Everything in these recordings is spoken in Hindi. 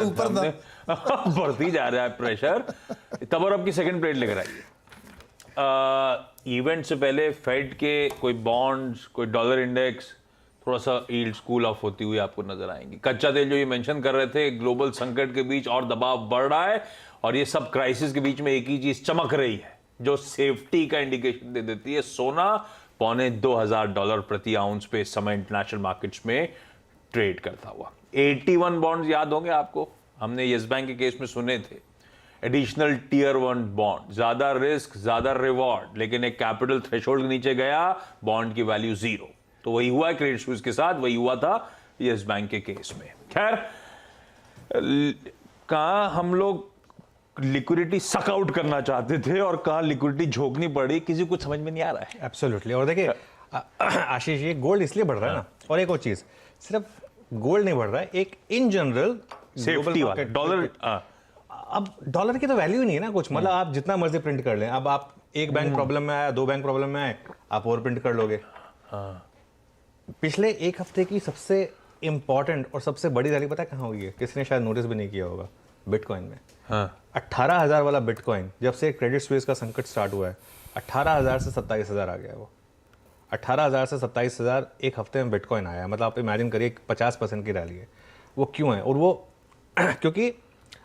ऊपर हमने बढ़ती जा रहा है प्रेशर। तब और आपकी सेकंड प्लेट लेकर आइए। इवेंट से पहले फेड के कोई बॉन्ड्स, कोई डॉलर इंडेक्स, थोड़ा सा यील्ड कूल ऑफ होती हुई आपको नजर आएंगी। कच्चा तेल जो ये मेंशन कर रहे थे, ग्लोबल संकट के बीच और दबाव बढ़ रहा है, और ये सब क्राइसिस के बीच में एक ही चीज चमक रही है जो सेफ्टी का इंडिकेशन दे देती है। सोना $2,500 प्रति आउंस पे इस समय इंटरनेशनल मार्केट्स में ट्रेड करता हुआ। 81 बॉन्ड्स याद होंगे आपको, हमने येस बैंक के केस में सुने थे। एडिशनल टियर 1 बॉन्ड, ज्यादा रिस्क ज्यादा रिवॉर्ड, लेकिन एक कैपिटल थ्रेशोल्ड के नीचे गया, बॉन्ड की वैल्यू 0। तो वही हुआ क्रेडिट स्विस के साथ, वही हुआ था येस बैंक के केस में। खैर, कहां हम लोग लिक्विडिटी सक आउट करना चाहते थे और कहां लिक्विडिटी झोंकनी पड़ी, किसी को समझ में नहीं आ रहा है। एब्सोल्युटली। और देखिए आशीष, ये गोल्ड इसलिए बढ़ रहा है ना, और एक और चीज, सिर्फ गोल्ड नहीं बढ़ रहा है, एक इन जनरल सेफ्टी वाला डॉलर। अब डॉलर की तो वैल्यू ही नहीं है ना कुछ, मतलब आप जितना मर्जी प्रिंट कर लें, अब आप एक बैंक प्रॉब्लम में आया, 2 बैंक प्रॉब्लम में आए, आप और प्रिंट कर लोगे। पिछले एक हफ्ते की सबसे इंपॉर्टेंट और सबसे बड़ी रैली पता है कहाँ हुई है? किसी ने शायद नोटिस भी नहीं किया होगा, बिटकॉइन में। 18,000 वाला बिटकॉइन, जब से क्रेडिट स्विस का संकट स्टार्ट हुआ है, 18,000 से 27,000 आ गया। वो 18,000 से 27,000 एक हफ्ते में बिटकॉइन आया। मतलब आप इमेजिन करिए 50% की रैली है। वो क्यों है? और वो क्योंकि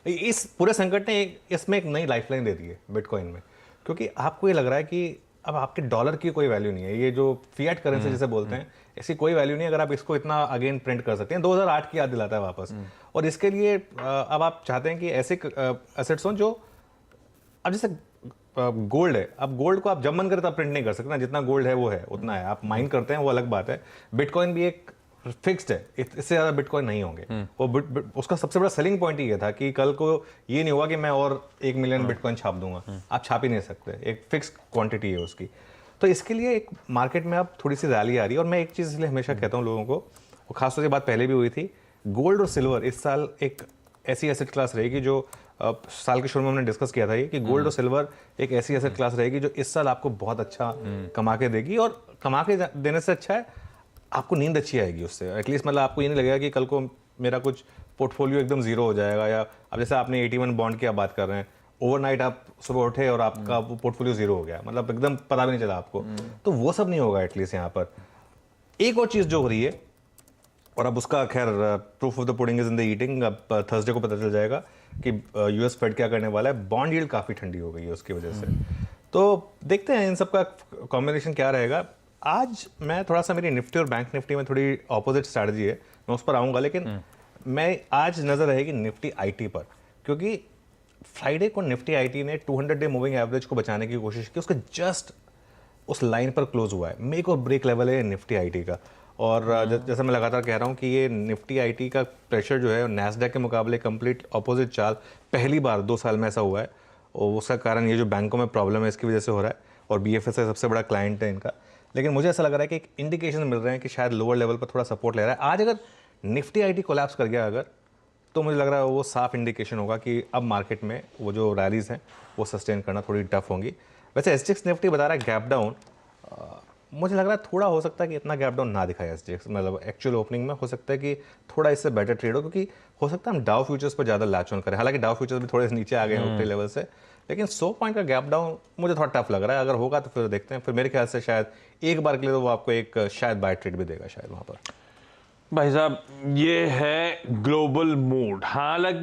इस पूरे संकट ने इसमें एक नई लाइफलाइन दे दी है बिटकॉइन में। क्योंकि आपको ये लग रहा है कि अब आपके डॉलर की कोई वैल्यू नहीं है, ये जो फिएट करेंसी जिसे बोलते हैं, ऐसी कोई वैल्यू नहीं है। अगर आप इसको इतना अगेन प्रिंट कर सकते हैं, 2008 की याद दिलाता है वापस। और इसके लिए अब आप चाहते हैं कि ऐसे एसेट्स हों जो, अब जैसे गोल्ड है, अब गोल्ड को आप जब मन करे तब प्रिंट नहीं कर सकते ना, जितना गोल्ड है वो है उतना है। आप माइन करते हैं वो अलग बात है। बिटकॉइन भी एक फिक्स्ड है, इससे ज़्यादा बिटकॉइन नहीं होंगे। वो उसका सबसे बड़ा सेलिंग पॉइंट ये था कि कल को ये नहीं हुआ कि मैं और 1 मिलियन बिटकॉइन छाप दूंगा। आप छाप ही नहीं सकते, एक फिक्स क्वांटिटी है उसकी। तो इसके लिए एक मार्केट में अब थोड़ी सी रैली आ रही है। और मैं एक चीज़ इसलिए हमेशा कहता हूँ लोगों को, और खासतौर से बात पहले भी हुई थी, गोल्ड और सिल्वर इस साल एक ऐसी एसेट क्लास रहेगी जो साल के शुरू में हमने डिस्कस किया था ये, कि गोल्ड और सिल्वर एक ऐसी एसेट क्लास रहेगी जो इस साल आपको बहुत अच्छा कमा के देगी। और कमा के देने से अच्छा है, आपको नींद अच्छी आएगी उससे। एटलीस्ट मतलब आपको ये नहीं लगेगा कि कल को मेरा कुछ पोर्टफोलियो एकदम जीरो हो जाएगा, या अब जैसे आपने 81 बॉन्ड की आप बात कर रहे हैं, ओवरनाइट आप सुबह उठे और आपका पोर्टफोलियो जीरो हो गया, मतलब एकदम पता भी नहीं चला आपको। तो वो सब नहीं होगा एटलीस्ट यहाँ पर। एक और चीज़ जो हो रही है, और अब उसका खैर proof of the pudding is in the eating, अब थर्सडे को पता चल जाएगा कि यूएस फेड क्या करने वाला है। बॉन्ड यील्ड काफ़ी ठंडी हो गई है उसकी वजह से। तो देखते हैं इन सब का कॉम्बिनेशन क्या रहेगा। आज मैं थोड़ा सा, मेरी निफ्टी और बैंक निफ्टी में थोड़ी ऑपोजिट स्ट्रैटेजी है, मैं उस पर आऊँगा, लेकिन मैं आज नज़र रहेगी निफ्टी आईटी पर। क्योंकि फ्राइडे को निफ्टी आईटी ने 200 डे मूविंग एवरेज को बचाने की कोशिश की, उसका जस्ट उस लाइन पर क्लोज हुआ है। मेक और ब्रेक लेवल है निफ्टी आईटी का। और जैसा मैं लगातार कह रहा हूँ कि ये निफ्टी आईटी का प्रेशर जो है नैस्डैक के मुकाबले कंप्लीट ऑपोजिट चाल, पहली बार 2 साल में ऐसा हुआ है। और उसका कारण ये जो बैंकों में प्रॉब्लम है इसकी वजह से हो रहा है, और बीएफएसआई सबसे बड़ा क्लाइंट है इनका। लेकिन मुझे ऐसा लग रहा है कि एक इंडिकेशन मिल रहे हैं कि शायद लोअर लेवल पर थोड़ा सपोर्ट ले रहा है। आज अगर निफ्टी आईटी कोलैप्स कर गया अगर, तो मुझे लग रहा है वो साफ इंडिकेशन होगा कि अब मार्केट में वो जो रैलीज हैं वो सस्टेन करना थोड़ी टफ होंगी। वैसे एसजीएक्स निफ्टी बता रहा है गैप डाउन, मुझे लग रहा है थोड़ा हो सकता है कि इतना गैप डाउन ना दिखाए एसजीएक्स, मतलब एक्चुअल ओपनिंग में हो सकता है कि थोड़ा इससे बेटर ट्रेड हो, क्योंकि हो सकता है हम डाउ फ्यूचर्स पर ज़्यादा लैच ऑन करें। हालांकि डाउ फ्यूचर्स भी थोड़े नीचे आ गए हैं ऊपरी लेवल से, लेकिन 100 पॉइंट का गैप डाउन मुझे थोड़ा टफ लग रहा है। अगर होगा तो फिर देखते हैं, फिर मेरे ख्याल से शायद एक बार के लिए तो वो आपको एक शायद बाय ट्रेड भी देगा शायद वहाँ पर। भाई साहब, ये है ग्लोबल मूड। हालांकि